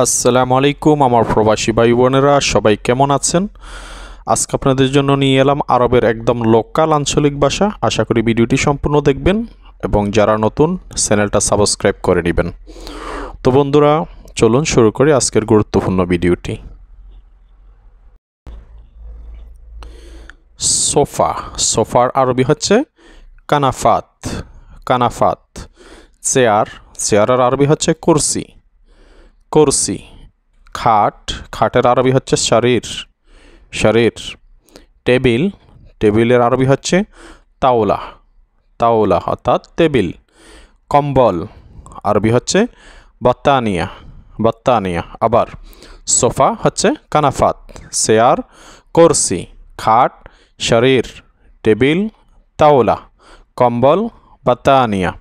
আসসালামু আলাইকুম আমার প্রবাসী ভাই বোনেরা, সবাই কেমন আছেন? আজকে আপনাদের জন্য নিয়ে এলাম আরবের একদম লোকাল আঞ্চলিক ভাষা। আশা করি ভিডিওটি সম্পূর্ণ দেখবেন এবং যারা নতুন চ্যানেলটা সাবস্ক্রাইব করে নেবেন। তো বন্ধুরা, চলুন শুরু করি আজকের গুরুত্বপূর্ণ ভিডিওটি। সোফা, সোফার আরবি হচ্ছে কানাফাত, কানাফাত। চেয়ার, চেয়ারের আরবি হচ্ছে কুরসি, কুরসি। খাট, খাটের আরবি হচ্ছে শরীর, শরীর। টেবিল, টেবিলের আরবি হচ্ছে তাওলা, তাওলা অর্থাৎ টেবিল। কম্বল, আরবি হচ্ছে বত্তানিয়া, বত্তানিয়া। আবার সোফা হচ্ছে কানাফাত, চেয়ার, কুরসি, খাট, শরীর, টেবিল, তাওলা, কম্বল, বত্তানিয়া।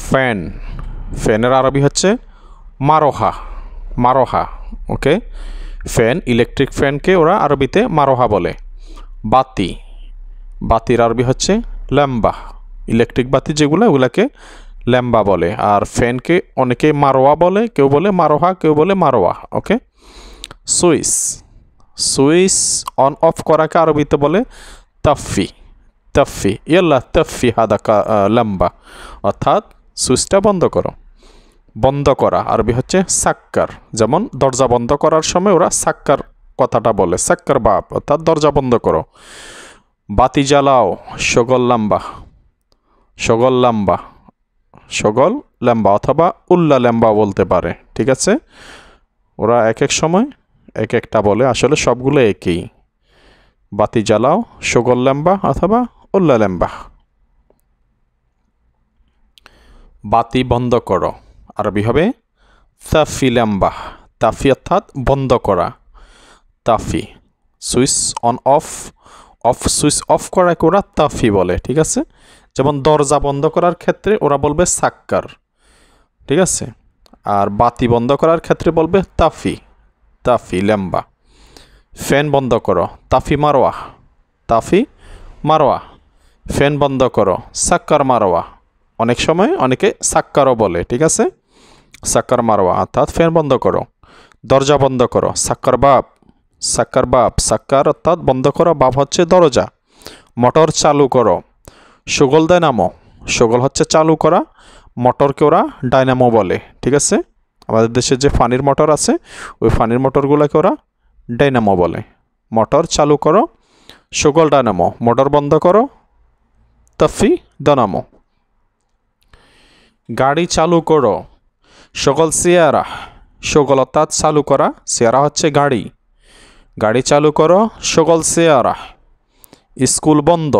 ফ্যান, ফ্যানের আরবি হচ্ছে মারোহা, মারোহা। ওকে, ফ্যান, ইলেকট্রিক ফ্যানকে ওরা আরবিতে মারোহা বলে। বাতি, বাতির আরবি হচ্ছে ল্যাম্বা, ইলেকট্রিক বাতি যেগুলো ওগুলাকে ল্যাম্বা বলে। আর ফ্যানকে অনেকে মারোয়া বলে, কেউ বলে মারোহা, কেউ বলে মারোয়া। ওকে। সুইচ, সুইচ অন অফ করাকে আরবিতে বলে তাফি, তাফি। ইয়াল্লা তাফি হাদা ল্যাম্বা, অর্থাৎ সুইচটা বন্ধ করো। বন্ধ করা আরবি হচ্ছে সাক্কার। যেমন দরজা বন্ধ করার সময় ওরা সাক্কার কথাটা বলে, সাক্কার বাপ, অর্থাৎ দরজা বন্ধ করো। বাতি জ্বালাও, শগল লাম্বা, শগল লাম্বা, শগল ল্যাম্বা অথবা উল্লা ল্যাম্বা বলতে পারে। ঠিক আছে, ওরা এক এক সময় এক একটা বলে, আসলে সবগুলো একই। বাতি জ্বালাও, শগল ল্যাম্বা অথবা উল্লা ল্যাম্বা। বাতি বন্ধ করো আরবি হবে তাফি ল্যাম্বা, তাফি অর্থাৎ বন্ধ করা, তাফি। Switch on off, off switch off করাকে ওরা তাফি বলে। ঠিক আছে, যেমন দরজা বন্ধ করার ক্ষেত্রে ওরা বলবে সাক্কার। ঠিক আছে, আর বাতি বন্ধ করার ক্ষেত্রে বলবে তাফি, তাফি ল্যাম্বা। ফ্যান বন্ধ করো, তাফি মারোয়া, তাফি মারোয়া। ফ্যান বন্ধ করো, সাক্কার মারোয়া। অনেক সময় অনেকে সাক্কারও বলে। ঠিক আছে, সাক্কার মারোয়া অর্থাৎ ফ্যান বন্ধ করো। দরজা বন্ধ করো, সাক্কার বাপ, সাক্কার বাপ। সাক্কার অর্থাৎ বন্ধ করো, বাপ হচ্ছে দরজা। মোটর চালু করো, শগল ডায়নামো, শগল হচ্ছে চালু করা, মোটরকে ওরা ডায়নামো বলে। ঠিক আছে, আমাদের দেশে যে পানির মোটর আছে ওই পানির মোটরগুলোকে ওরা ডায়নামো বলে। মোটর চালু করো, শগল ডায়নামো। মোটর বন্ধ করো, তাফি ডায়নামো। গাড়ি চালু করো, শগল সিয়ারা, শগল অর্থাৎ চালু করা, সিয়ারা হচ্ছে গাড়ি। গাড়ি চালু করো, শগল সিয়ারা। স্কুল বন্ধ,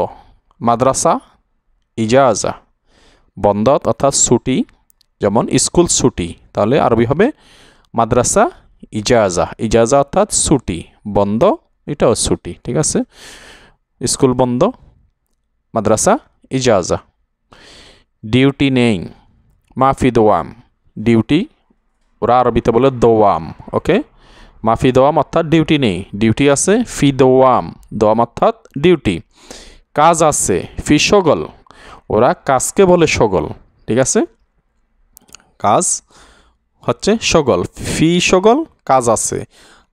মাদ্রাসা ইজাজা। বন্ধ অর্থাৎ ছুটি, যেমন স্কুল ছুটি, তাহলে আরবি হবে মাদ্রাসা ইজাজা। ইজাজা অর্থাৎ ছুটি, বন্ধ এটাও ছুটি। ঠিক আছে, স্কুল বন্ধ, মাদ্রাসা ইজাজা। ডিউটি নেই, মাফি দোয়াম, ডিউটি ওরা আরবিতে বলে দোয়াম। ওকে, মাফি দোয়াম অর্থাৎ ডিউটি নেই, ডিউটি আছে। ফি দোয়াম, দোয়াম অর্থাৎ ডিউটি। কাজ আছে, ফি শগল, ওরা কাজকে বলে শগল। ঠিক আছে, কাজ হচ্ছে শগল, ফি শগল, কাজ আছে।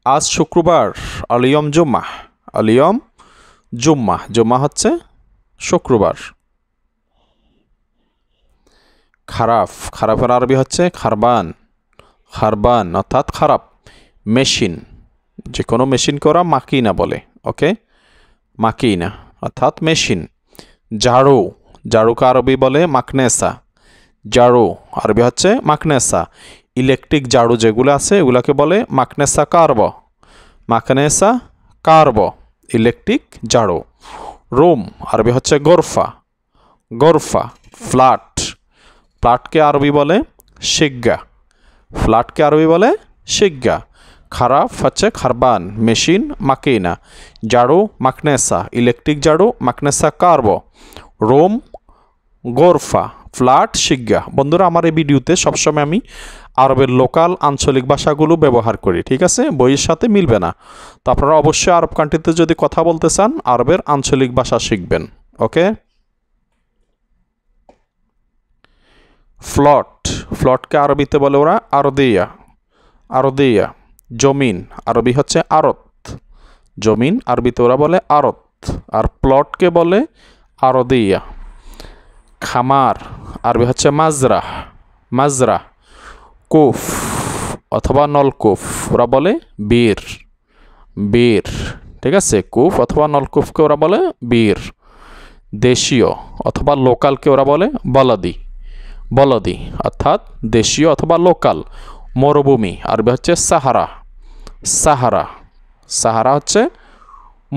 আজ শুক্রবার, আলিয়ম জুম্মা, আলিয়ম জুম্মা, জুম্মা হচ্ছে শুক্রবার। খারাপ, খারাপের আরবি হচ্ছে খারবান, খারবান অর্থাৎ খারাপ। মেশিন, যে কোনো মেশিনকে ওরা মাকিনা বলে। ওকে, মাকিনা অর্থাৎ মেশিন। ঝাড়ু, ঝাড়ুকে আরবি বলে মাকনেসা, ঝাড়ু আরবি হচ্ছে মাকনেসা। ইলেকট্রিক ঝাড়ু যেগুলো আছে এগুলোকে বলে মাকনেসা কার্ব, মাকনেসা কার্ব, ইলেকট্রিক ঝাড়ু। রুম আরবি হচ্ছে গোরফা, গোরফা। ফ্ল্যাট, ফ্ল্যাটকে আরবি বলে শিগ্গা, ফ্ল্যাটকে আরবি বলে শিগ্গা। খারাপ হচ্ছে খারবান, মেশিন মাকিনা। ঝাড়ু মাকনেসা, ইলেকট্রিক ঝাড়ু মাকনেসা কার্ব। রুম গোরফা, ফ্ল্যাট শিগ্গা। বন্ধুরা, আমার এই ভিডিওতে সবসময় আমি আরবের লোকাল আঞ্চলিক ভাষাগুলো ব্যবহার করি। ঠিক আছে, বইয়ের সাথে মিলবে না। তো আপনারা অবশ্যই আরব কান্ট্রিতে যদি কথা বলতে চান আরবের আঞ্চলিক ভাষা শিখবেন। ওকে। ফ্লট, ফ্লটকে আরবিতে বলে ওরা আরদিয়া, আরদিয়া। জমিন আরবি হচ্ছে আরত, জমিন আরবিতে ওরা বলে আরত, আর প্লটকে বলে আরদিয়া। খামার আরবি হচ্ছে মাজরা, মাজরা। কূপ অথবা নলকূপ ওরা বলে বীর, বীর, ঠিক আছে। কূপ অথবা নলকূপকে ওরা বলে বীর। দেশীয় অথবা লোকালকে ওরা বলে বলদি, বলদি অর্থাৎ দেশীয় অথবা লোকাল। মরুভূমি আরবি হচ্ছে সাহারা, সাহারা, সাহারা হচ্ছে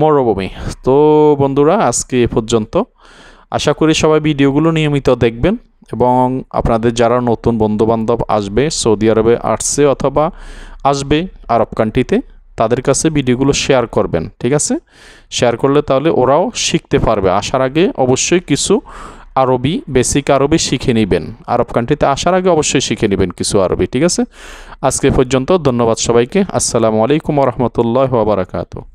মরুভূমি। তো বন্ধুরা আজকে এ পর্যন্ত। আশা করি সবাই ভিডিওগুলো নিয়মিত দেখবেন এবং আপনাদের যারা নতুন বন্ধুবান্ধব আসবে, সৌদি আরবে আসছে অথবা আসবে আরব কান্ট্রিতে, তাদের কাছে ভিডিওগুলো শেয়ার করবেন, ঠিক আছে। শেয়ার করলে তাহলে ওরাও শিখতে পারবে। আসার আগে অবশ্যই কিছু আরবি, বেসিক আরবি শিখে নেবেন। আরব কান্ট্রিতে আসার আগে অবশ্যই শিখে নেবেন কিছু আরবি, ঠিক আছে। আজকে পর্যন্ত, ধন্যবাদ সবাইকে। আসসালামু আলাইকুম ওয়া রাহমাতুল্লাহি ওয়া বারাকাতুহু।